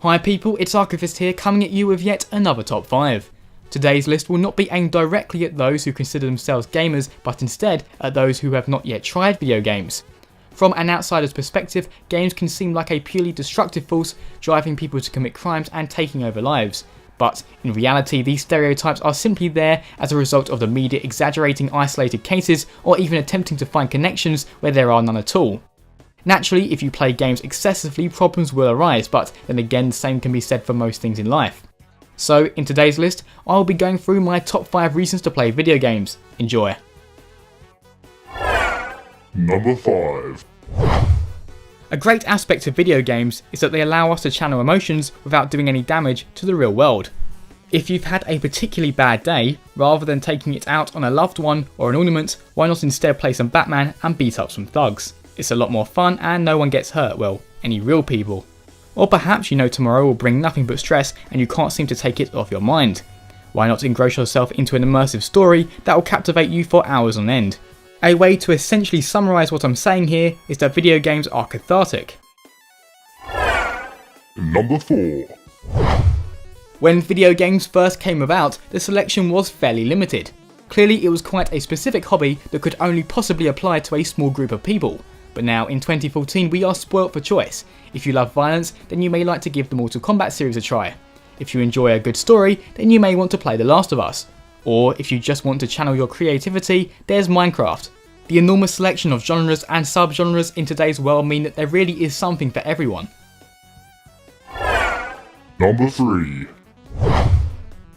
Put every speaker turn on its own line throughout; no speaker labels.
Hi people, it's Archivist here coming at you with yet another top 5. Today's list will not be aimed directly at those who consider themselves gamers, but instead at those who have not yet tried video games. From an outsider's perspective, games can seem like a purely destructive force, driving people to commit crimes and taking over lives. But in reality, these stereotypes are simply there as a result of the media exaggerating isolated cases or even attempting to find connections where there are none at all. Naturally, if you play games excessively, problems will arise, but then again, the same can be said for most things in life. So, in today's list, I'll be going through my top 5 reasons to play video games. Enjoy.
Number 5.
A great aspect of video games is that they allow us to channel emotions without doing any damage to the real world. If you've had a particularly bad day, rather than taking it out on a loved one or an ornament, why not instead play some Batman and beat up some thugs? It's a lot more fun and no one gets hurt, well, any real people. Or perhaps you know tomorrow will bring nothing but stress and you can't seem to take it off your mind. Why not engross yourself into an immersive story that will captivate you for hours on end? A way to essentially summarise what I'm saying here is that video games are cathartic.
Number 4.
When video games first came about, the selection was fairly limited. Clearly it was quite a specific hobby that could only possibly apply to a small group of people. But now in 2014 we are spoilt for choice. If you love violence, then you may like to give the Mortal Kombat series a try. If you enjoy a good story, then you may want to play The Last of Us. Or if you just want to channel your creativity, there's Minecraft. The enormous selection of genres and sub-genres in today's world mean that there really is something for everyone.
Number 3.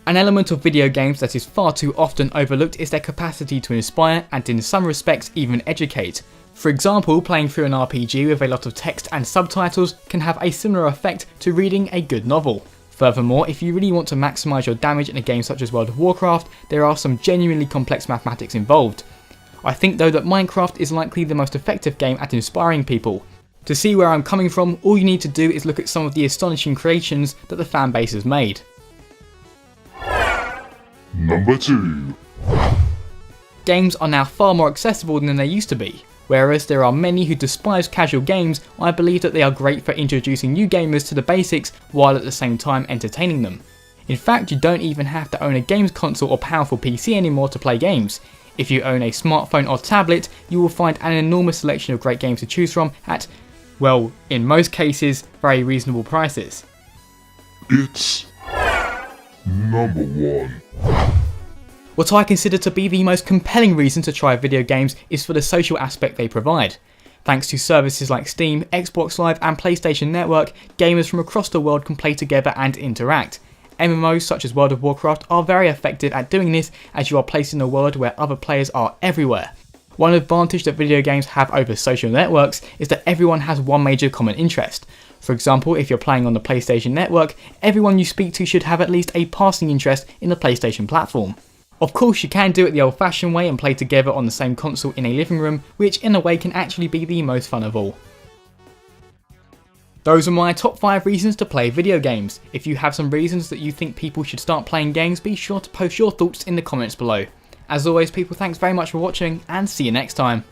An element of video games that is far too often overlooked is their capacity to inspire and in some respects even educate. For example, playing through an RPG with a lot of text and subtitles can have a similar effect to reading a good novel. Furthermore, if you really want to maximise your damage in a game such as World of Warcraft, there are some genuinely complex mathematics involved. I think though that Minecraft is likely the most effective game at inspiring people. To see where I'm coming from, all you need to do is look at some of the astonishing creations that the fanbase has made.
Number 2.
Games are now far more accessible than they used to be. Whereas there are many who despise casual games, I believe that they are great for introducing new gamers to the basics while at the same time entertaining them. In fact, you don't even have to own a games console or powerful PC anymore to play games. If you own a smartphone or tablet, you will find an enormous selection of great games to choose from at, well, in most cases, very reasonable prices.
It's number 1.
What I consider to be the most compelling reason to try video games is for the social aspect they provide. Thanks to services like Steam, Xbox Live and PlayStation Network, gamers from across the world can play together and interact. MMOs such as World of Warcraft are very effective at doing this, as you are placed in a world where other players are everywhere. One advantage that video games have over social networks is that everyone has one major common interest. For example, if you're playing on the PlayStation Network, everyone you speak to should have at least a passing interest in the PlayStation platform. Of course, you can do it the old-fashioned way and play together on the same console in a living room, which in a way can actually be the most fun of all. Those are my top 5 reasons to play video games. If you have some reasons that you think people should start playing games, be sure to post your thoughts in the comments below. As always people, thanks very much for watching and see you next time.